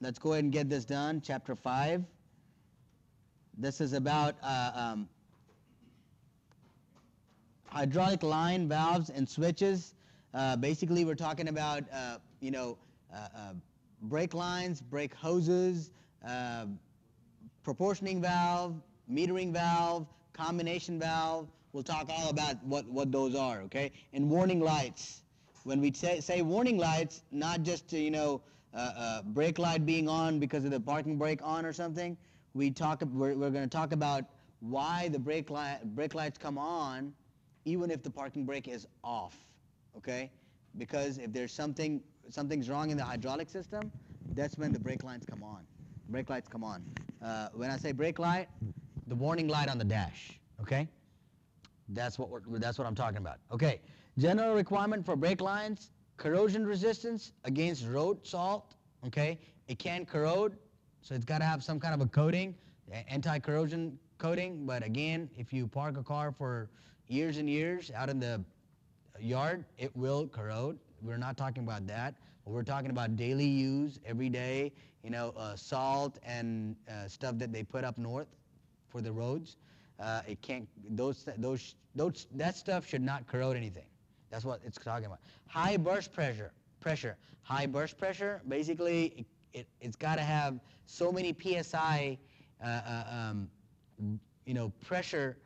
let's go ahead and get this done. Chapter 5. This is about hydraulic line, valves, and switches. Basically, we're talking about, brake lines, brake hoses, proportioning valve, metering valve, combination valve. We'll talk all about what those are, okay? And warning lights. When we say warning lights, not just brake light being on because of the parking brake on or something. We're going to talk about why the brake lights come on even if the parking brake is off, okay? Because if there's something's wrong in the hydraulic system, that's when the brake lights come on. Brake lights come on. When I say brake light, the warning light on the dash, okay? That's what I'm talking about. Okay. General requirement for brake lines: corrosion resistance against road salt. Okay. It can corrode, so it's got to have some kind of a coating, anti-corrosion coating. But again, if you park a car for years and years out in the yard, it will corrode. We're not talking about that. We're talking about daily use, every day. Salt and stuff that they put up north for the roads. It can't. That stuff should not corrode anything. That's what it's talking about. High burst pressure. High burst pressure. Basically, it's got to have so many psi. Pressure.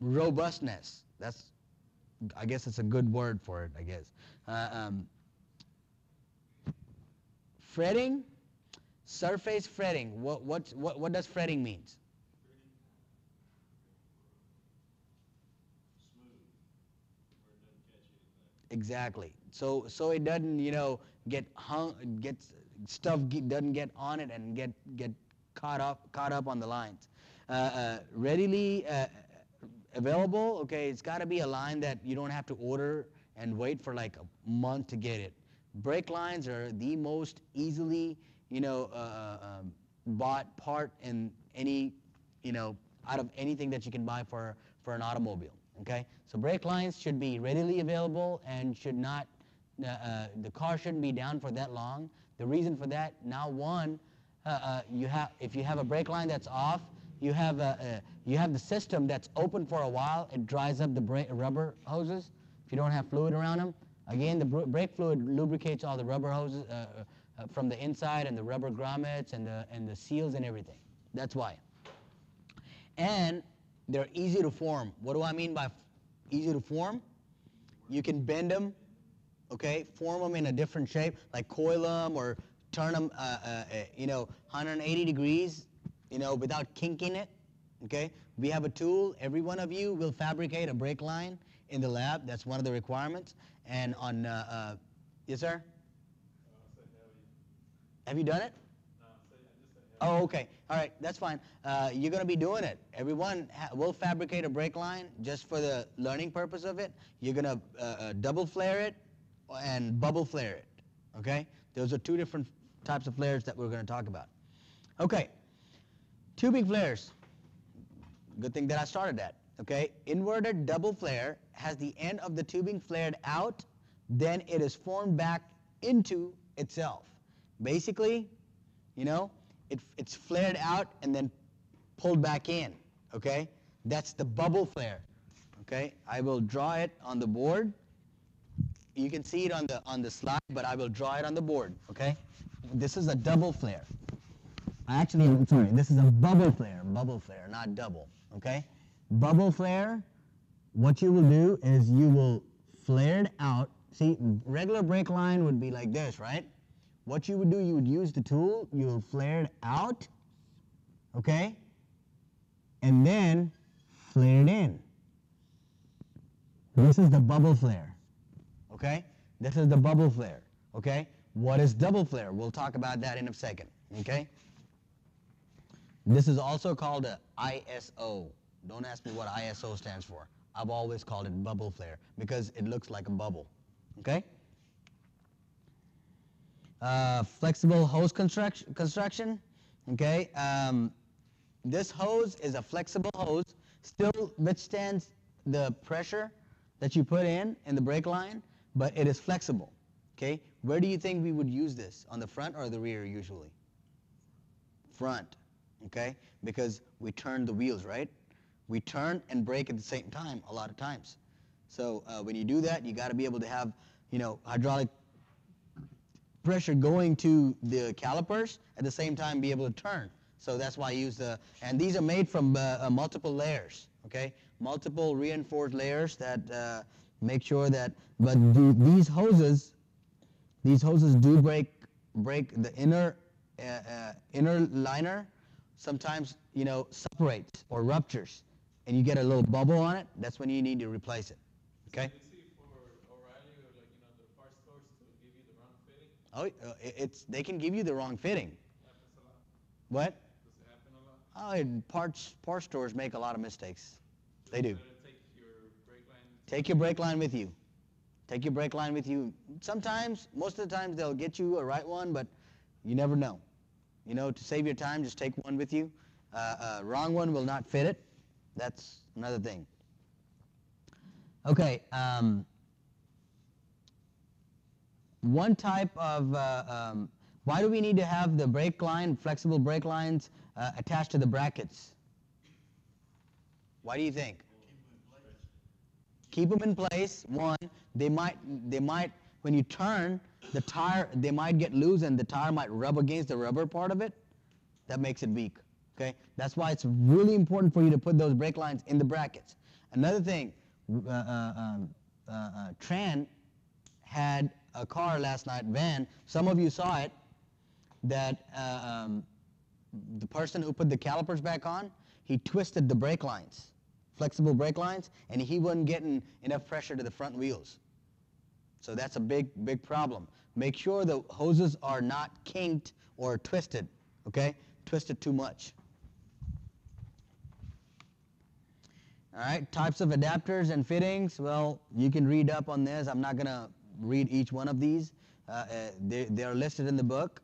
Robustness. I guess it's a good word for it. I guess. Fretting. Surface fretting. What does fretting means? Exactly. So it doesn't get doesn't get on it and get caught up on the lines. Readily available. Okay, it's got to be a line that you don't have to order and wait for like a month to get it. Brake lines are the most easily bought part in any out of anything that you can buy for an automobile. Okay, so brake lines should be readily available and should not. The car shouldn't be down for that long. The reason for that, now one, if you have a brake line that's off, you have the system that's open for a while. It dries up the rubber hoses. If you don't have fluid around them, again, the brake fluid lubricates all the rubber hoses from the inside and the rubber grommets and the seals and everything. That's why. And they're easy to form. What do I mean by easy to form? You can bend them, okay, form them in a different shape, like coil them or turn them, 180 degrees, without kinking it, okay? We have a tool. Every one of you will fabricate a brake line in the lab. That's one of the requirements. And on, yes, sir? Have you done it? Oh, okay. All right, that's fine. You're going to be doing it. Everyone will fabricate a brake line just for the learning purpose of it. You're going to double flare it and bubble flare it, okay? Those are two different types of flares that we're going to talk about. Okay, tubing flares. Good thing that I started that, okay? Inverted double flare has the end of the tubing flared out, then it is formed back into itself. Basically, it's flared out and then pulled back in, okay? That's the bubble flare, okay? I will draw it on the board. You can see it on the slide, but I will draw it on the board, okay? This is a double flare. I'm sorry, this is a bubble flare, not double, okay? Bubble flare, what you will do is you will flare it out. See, regular brake line would be like this, right? What you would do, you would use the tool, you will flare it out, okay? And then flare it in. This is the bubble flare, okay? This is the bubble flare, okay? What is double flare? We'll talk about that in a second, okay? This is also called a ISO. Don't ask me what ISO stands for. I've always called it bubble flare because it looks like a bubble, okay? Flexible hose construction, okay? This hose is a flexible hose, still withstands the pressure that you put in the brake line, but it is flexible, okay? Where do you think we would use this? On the front or the rear usually? Front, okay? Because we turn the wheels, right? We turn and brake at the same time a lot of times. So when you do that, you got to be able to have, hydraulic pressure going to the calipers at the same time be able to turn. So that's why I use and these are made from multiple layers, okay? Multiple reinforced layers that make sure that, but these hoses do break the inner liner. Sometimes, separates or ruptures, and you get a little bubble on it. That's when you need to replace it, okay? It's easy for O'Reilly or the parts stores to give you the wrong fitting. Oh, they can give you the wrong fitting. Happens a lot. What? Does it happen a lot? Oh, parts stores make a lot of mistakes. They do. Take your brake line. Take your brake line with you. Take your brake line with you. Sometimes, most of the times, they'll get you a right one, but you never know. To save your time, just take one with you. Wrong one will not fit it. That's another thing. Okay. One type of, why do we need to have the brake line, flexible brake lines, attached to the brackets? Why do you think? Keep them in place. One, they might, when you turn, the tire, they might get loose and the tire might rub against the rubber part of it. That makes it weak, okay? That's why it's really important for you to put those brake lines in the brackets. Another thing, Tran had a car last night, van, some of you saw it, that the person who put the calipers back on, he twisted the brake lines, flexible brake lines, and he wasn't getting enough pressure to the front wheels. So that's a big, big problem. Make sure the hoses are not kinked or twisted, okay? Twisted too much. All right, types of adapters and fittings. Well, you can read up on this. I'm not going to read each one of these. They are listed in the book.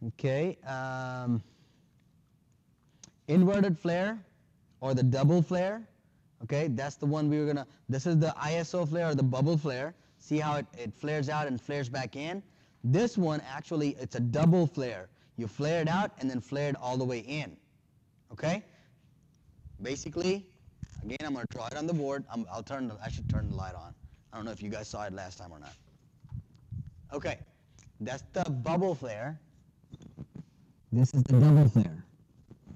Okay. Inverted flare or the double flare. Okay, that's the one we were going to, this is the ISO flare or the bubble flare. See how it flares out and flares back in? This one, actually, it's a double flare. You flare it out and then flare it all the way in. Okay? Basically, again, I'm going to draw it on the board. I should turn the light on. I don't know if you guys saw it last time or not. Okay, that's the bubble flare. This is the double flare.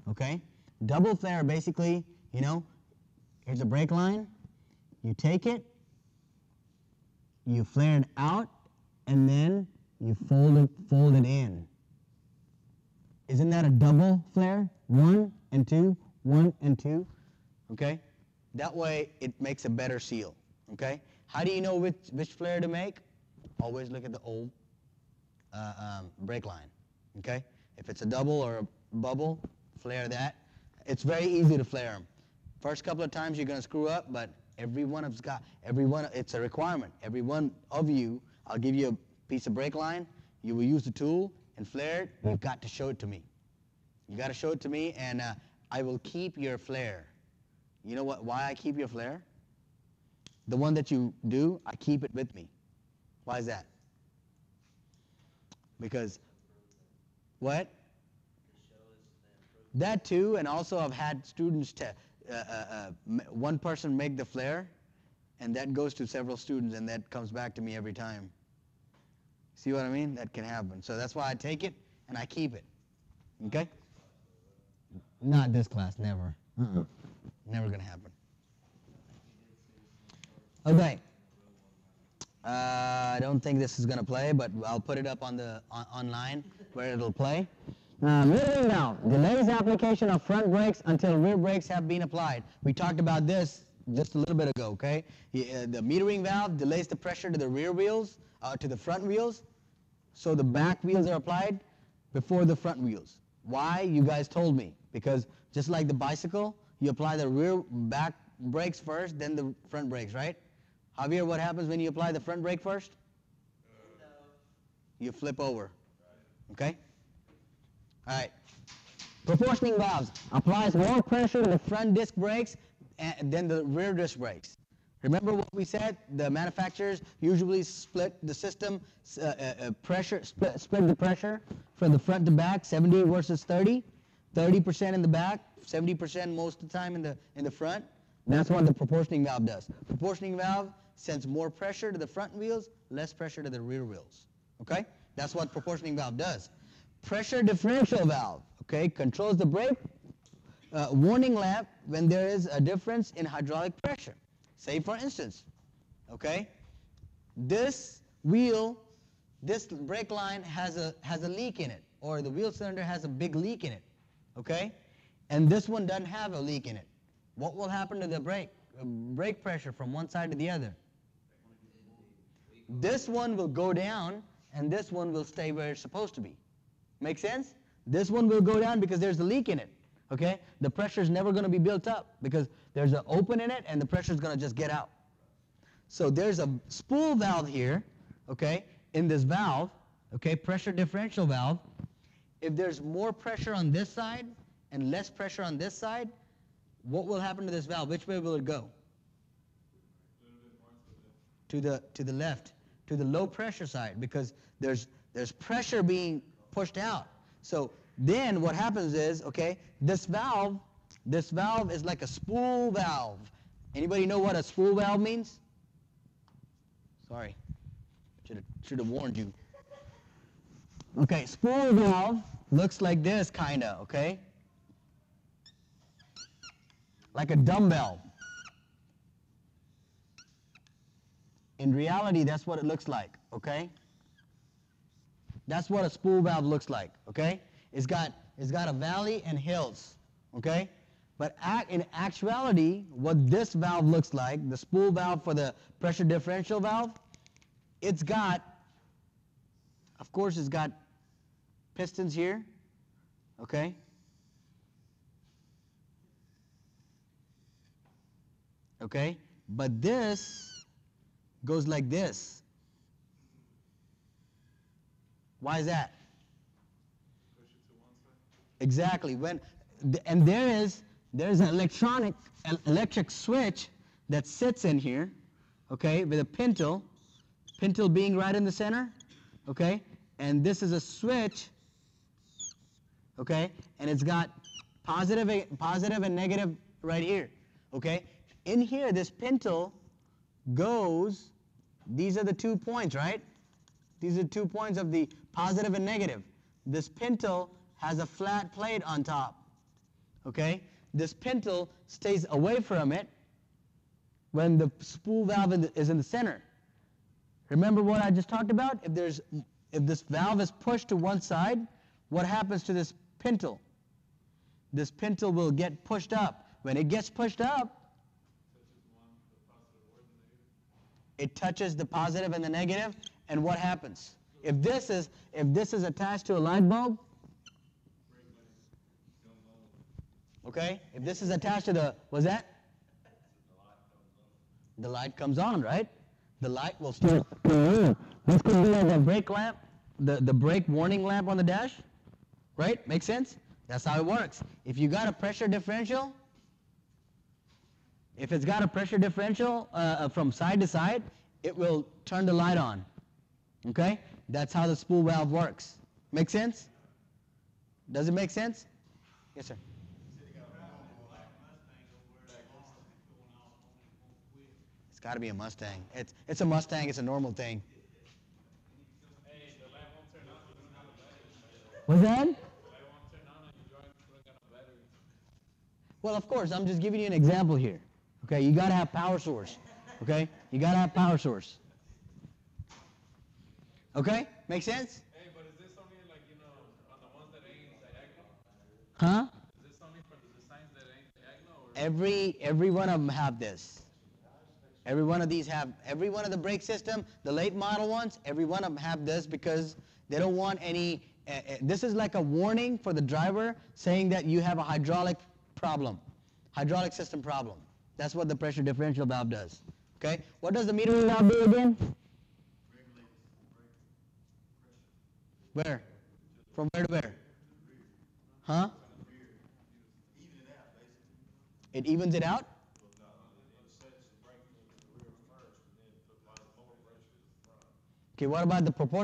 Okay? Double flare, basically, here's a brake line. You take it, you flare it out, and then you fold it in. Isn't that a double flare? 1 and 2, 1 and 2. Okay? That way it makes a better seal. Okay? How do you know which flare to make? Always look at the old brake line. Okay? If it's a double or a bubble, flare that. It's very easy to flare them. First couple of times you're going to screw up, but it's a requirement. Every one of you, I'll give you a piece of brake line. You will use the tool and flare it. You've got to show it to me. You got to show it to me, and I will keep your flare. You know why I keep your flare? The one that you do, I keep it with me. Why is that? Because what? That too, and also I've had students one person make the flare, and that goes to several students, and that comes back to me every time. See what I mean? That can happen. So that's why I take it and I keep it. Okay? Not this class, never. Never gonna happen. Okay. I don't think this is gonna play, but I'll put it up on the online where it'll play. Metering valve delays application of front brakes until rear brakes have been applied. We talked about this just a little bit ago, okay? The metering valve delays the pressure to the rear wheels, to the front wheels, so the back wheels are applied before the front wheels. Why? You guys told me. Because just like the bicycle, you apply the back brakes first, then the front brakes, right? Javier, what happens when you apply the front brake first? You flip over, okay? All right. Proportioning valves applies more pressure to the front disc brakes than the rear disc brakes. Remember what we said? The manufacturers usually split the system, split the pressure from the front to back, 70 versus 30. 30% in the back, 70% most of the time in the front. That's what the proportioning valve does. Proportioning valve sends more pressure to the front wheels, less pressure to the rear wheels. Okay? That's what proportioning valve does. Pressure differential valve, okay, controls the brake warning lamp when there is a difference in hydraulic pressure. Say for instance, okay, this wheel, this brake line has a leak in it, or the wheel cylinder has a big leak in it, okay, and this one doesn't have a leak in it. What will happen to the brake pressure from one side to the other? This one will go down, and this one will stay where it's supposed to be. Make sense? This one will go down because there's a leak in it. Okay? The pressure is never going to be built up because there's an open in it and the pressure is going to just get out. So there's a spool valve here, okay, in this valve, okay, pressure differential valve. If there's more pressure on this side and less pressure on this side, what will happen to this valve? Which way will it go? To the left, to the low pressure side, because there's pressure being pushed out. So then what happens is, okay, this valve is like a spool valve. Anybody know what a spool valve means? Sorry, should have warned you. Okay, spool valve looks like this kinda, okay? Like a dumbbell. In reality, that's what it looks like, okay? That's what a spool valve looks like, okay? It's got a valley and hills, okay? But in actuality, what this valve looks like, the spool valve for the pressure differential valve, it's got, of course, it's got pistons here, okay? Okay? But this goes like this. Why is that? Push it to one side. Exactly. And there's an electric switch that sits in here, okay, with a pintle being right in the center, okay, and this is a switch, okay, and it's got positive and negative right here, okay. In here, this pintle goes. These are the 2 points, right? These are 2 points of the positive and negative. This pintle has a flat plate on top, okay? This pintle stays away from it when the spool valve is in the center. Remember what I just talked about? If this valve is pushed to one side, what happens to this pintle? This pintle will get pushed up. When it gets pushed up, it touches the positive and the negative, and what happens? If this is attached to a light bulb, okay? If this is attached to what's that? The light comes on, right? The light will start. This could be like a brake lamp, the brake warning lamp on the dash, right? Make sense? That's how it works. If you got a pressure differential, if it's got a pressure differential from side to side, it will turn the light on. Okay? That's how the spool valve works. Make sense? Does it make sense? Yes, sir. It's got to be a Mustang. It's a Mustang. It's a normal thing. Hey, the light won't turn on if you don't have a battery. What's that? The light won't turn on if you don't got a battery. Well, of course, I'm just giving you an example here. Okay, you got to have power source. Okay, you got to have power source. Okay, make sense? Hey, but is this only like, on the ones that ain't diagonal? Huh? Is this only for the designs that ain't diagonal? Or Every one of them have this. Every one of these every one of the brake system, the late model ones, every one of them have this because they don't want any, this is like a warning for the driver saying that you have a hydraulic system problem. That's what the pressure differential valve does. Okay? What does the metering valve do again? Where? From where to where? Huh? It evens it out? Okay, what about the proportional